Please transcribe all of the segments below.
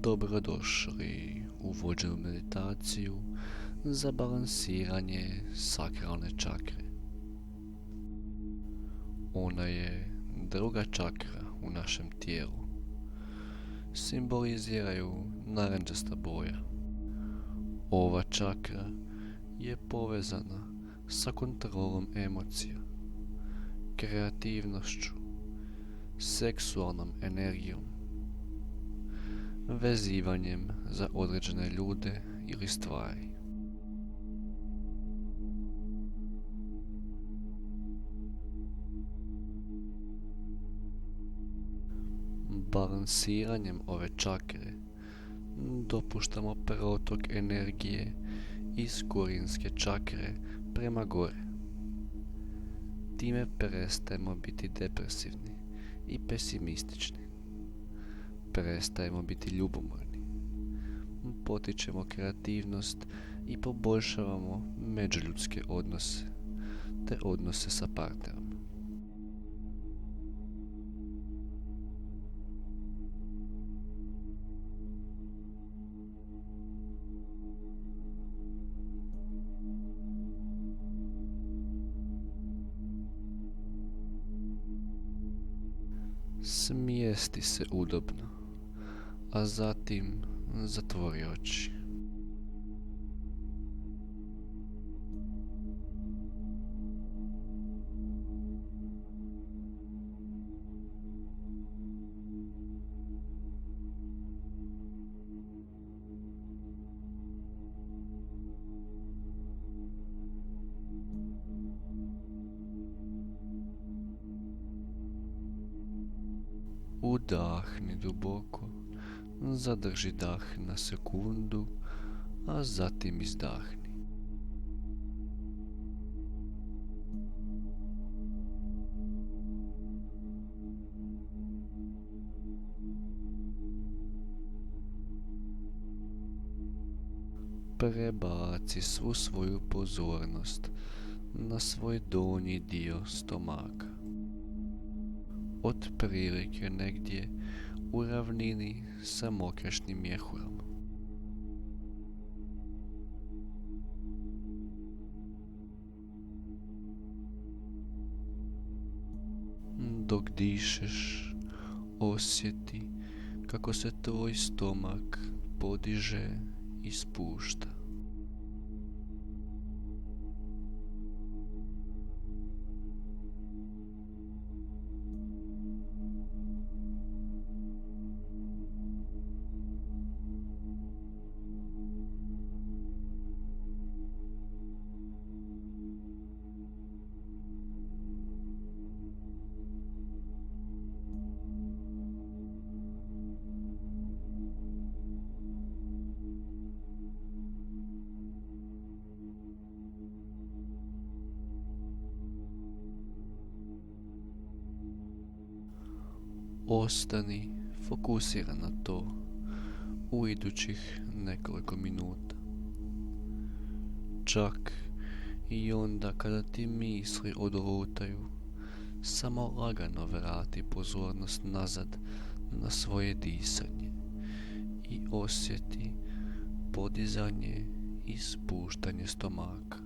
Dobrodošli u vođenu meditaciju za balansiranje sakralne čakre. Ona je druga čakra u našem tijelu. Simboliziraju narančasta boja. Ova čakra je povezana sa kontrolom emocija, kreativnošću, seksualnom energijom, vezivanjem za određene ljude ili stvari. Balansiranjem ove čakre dopuštamo protok energije iz korinske čakre prema gore. Time prestajemo biti depresivni i pesimistični. Prestajemo biti ljubomorni. Potičemo kreativnost i poboljšavamo međuljudske odnose te odnose sa partnerom. Smjesti se udobno, a zatim zatvori oči. Udahni duboko, zadrži dah na sekundu, a zatim izdahni. Prebaci svu svoju pozornost na svoj donji dio stomaka. Otprilike negdje u ravnini sa mokrešnim mjehurom. Dok dišeš, osjeti kako se tvoj stomak podiže i spušta. Ostani fokusiran na to u idućih nekoliko minuta. Čak i onda kada ti misli odlutaju, samo lagano vrati pozornost nazad na svoje disanje i osjeti podizanje i spuštanje stomaka.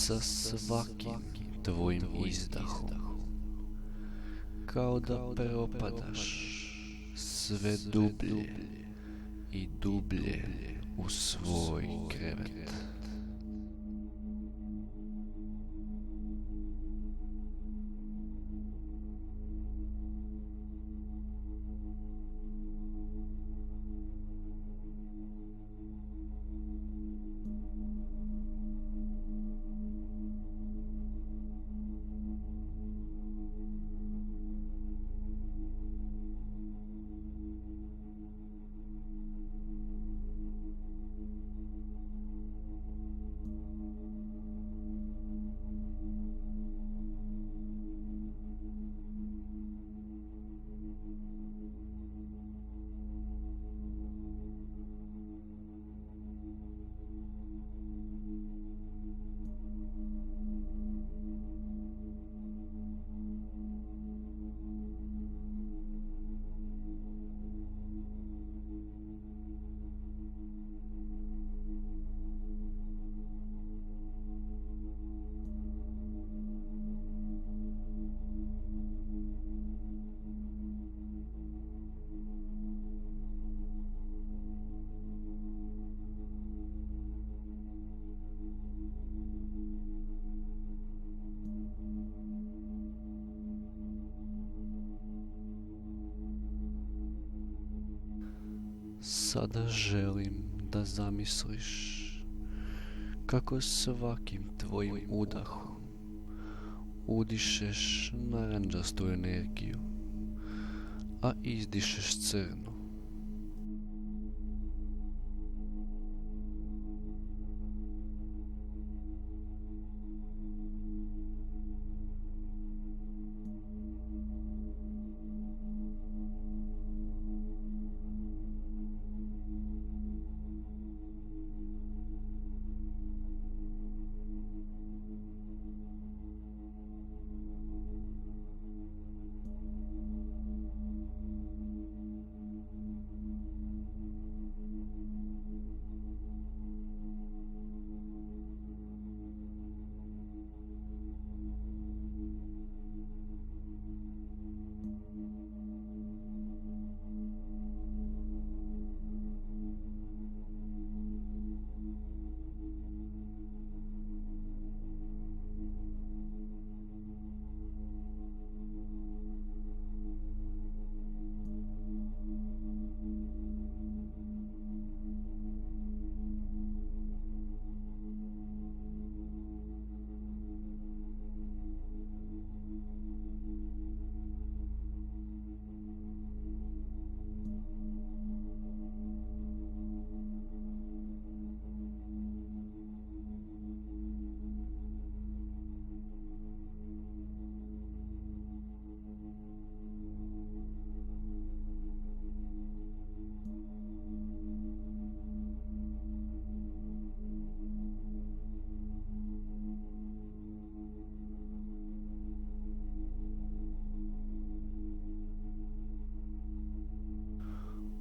sa svakim tvojim izdahom, kao da propadaš sve dublje i dublje u svoj krevet. Sada želim da zamisliš kako svakim tvojim udahom udišeš narančastu energiju, a izdišeš crnu.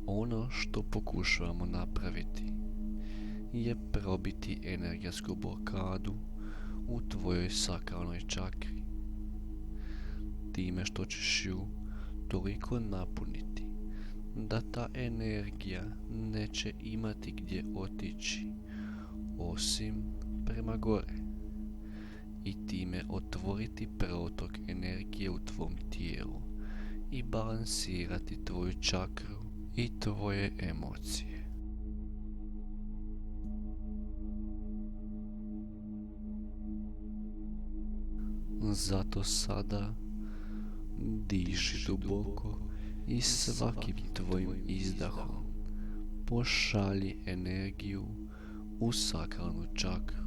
Ono što pokušavamo napraviti je probiti energetsku blokadu u tvojoj sakralnoj čakri, time što ćeš ju toliko napuniti da ta energija neće imati gdje otići osim prema gore, i time otvoriti protok energije u tvom tijelu i balansirati tvoju čakru i tvoje emocije. Zato sada diši duboko i svakim tvojim izdahom pošalji energiju u sakralnu čakru.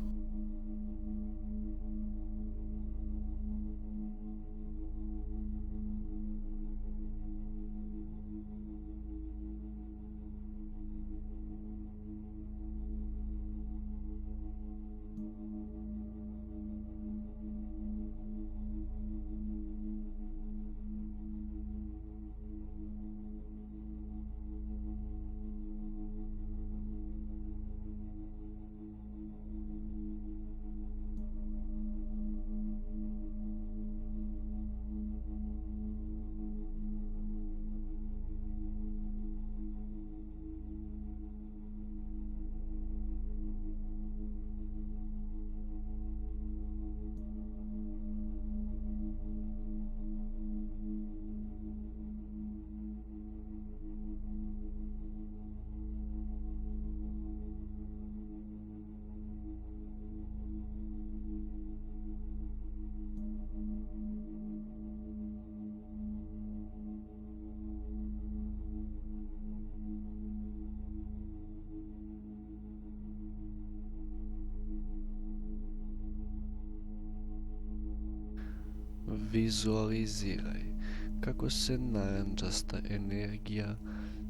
Vizualiziraj kako se narandžasta energija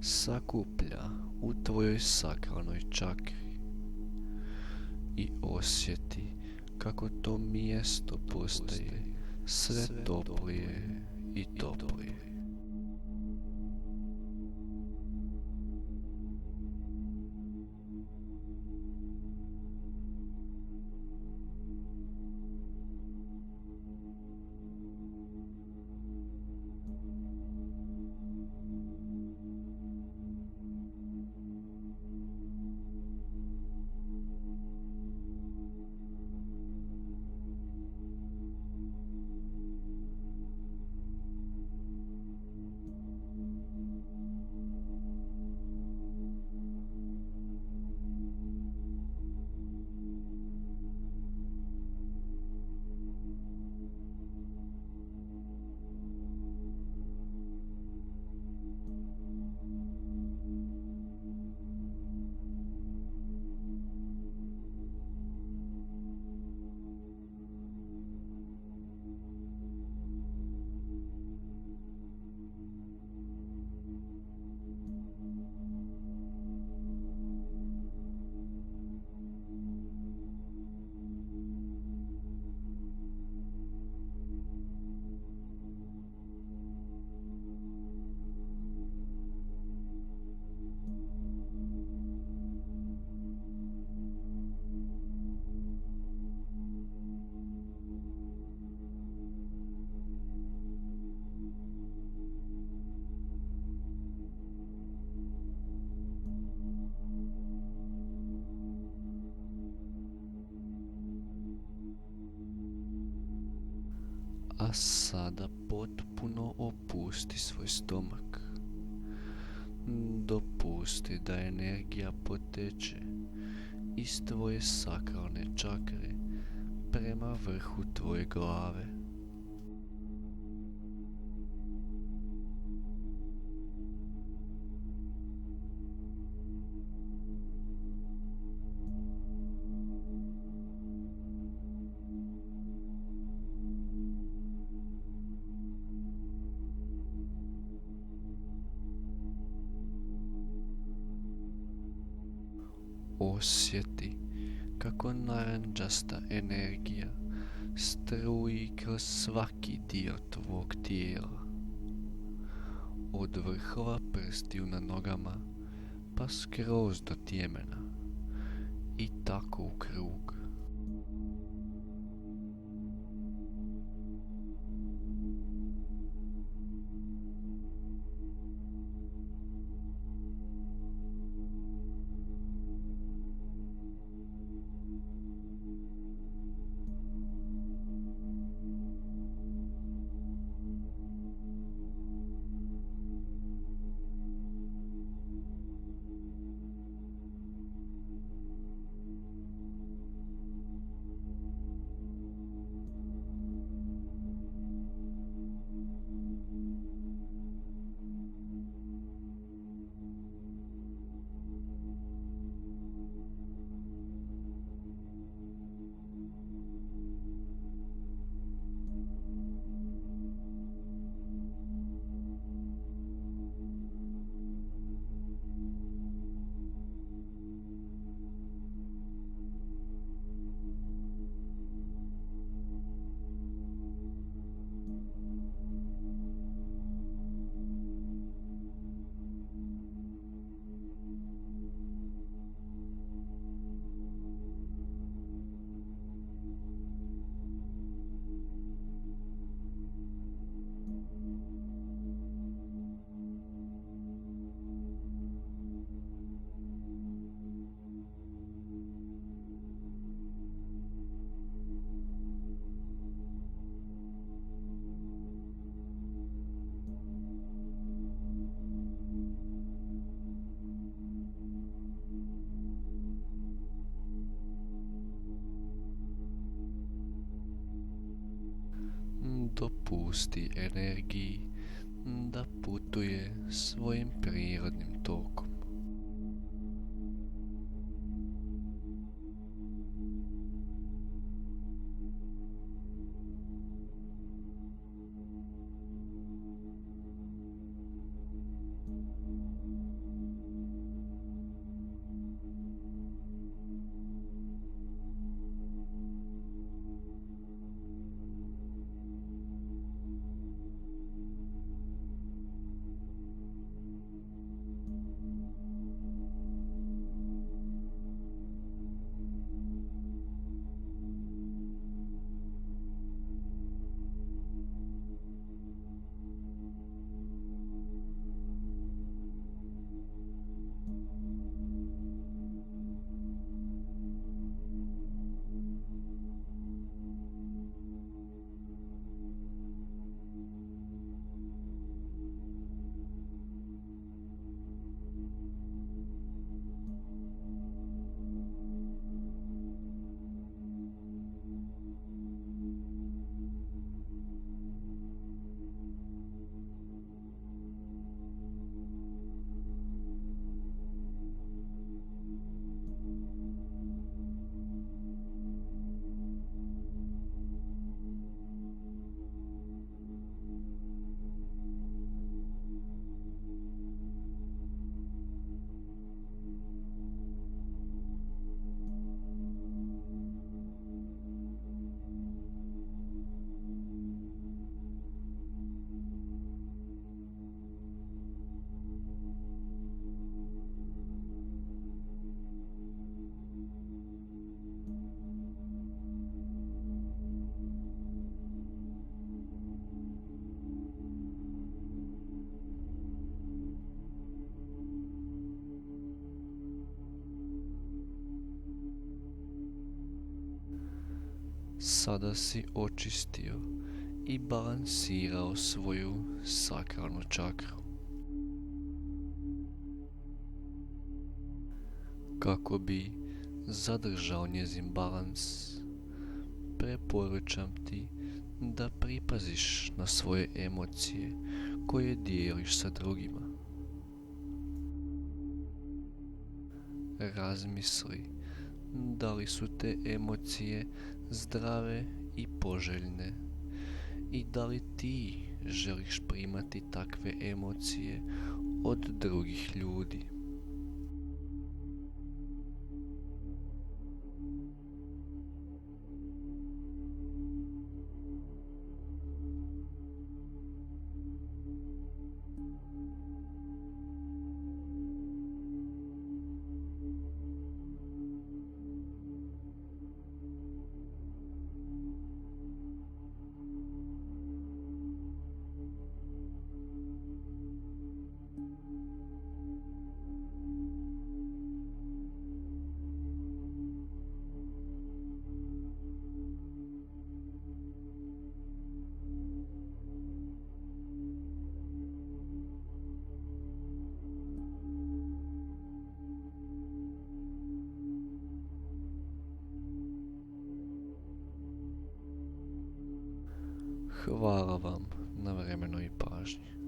sakuplja u tvojoj sakralnoj čakri i osjeti kako to mjesto postaje sve toplije i toplije. A sada potpuno opusti svoj stomak. Dopusti da energija poteče iz tvoje sakralne čakre prema vrhu tvoje glave. Osjeti kako narandžasta energija struji kroz svaki dio tvog tijela, od vrhova prstiju na nogama pa skroz do tjemena i tako u krug. Dopusti energiji da putuje svojim prirodnim tokom. Sada si očistio i balansirao svoju sakralnu čakru. Kako bi zadržao njezin balans, preporučam ti da pripaziš na svoje emocije koje dijeliš sa drugima. Razmisli da li su te emocije zdrave i poželjne i da li ti želiš primati takve emocije od drugih ljudi. Hvala vam na vremenu i pažnji.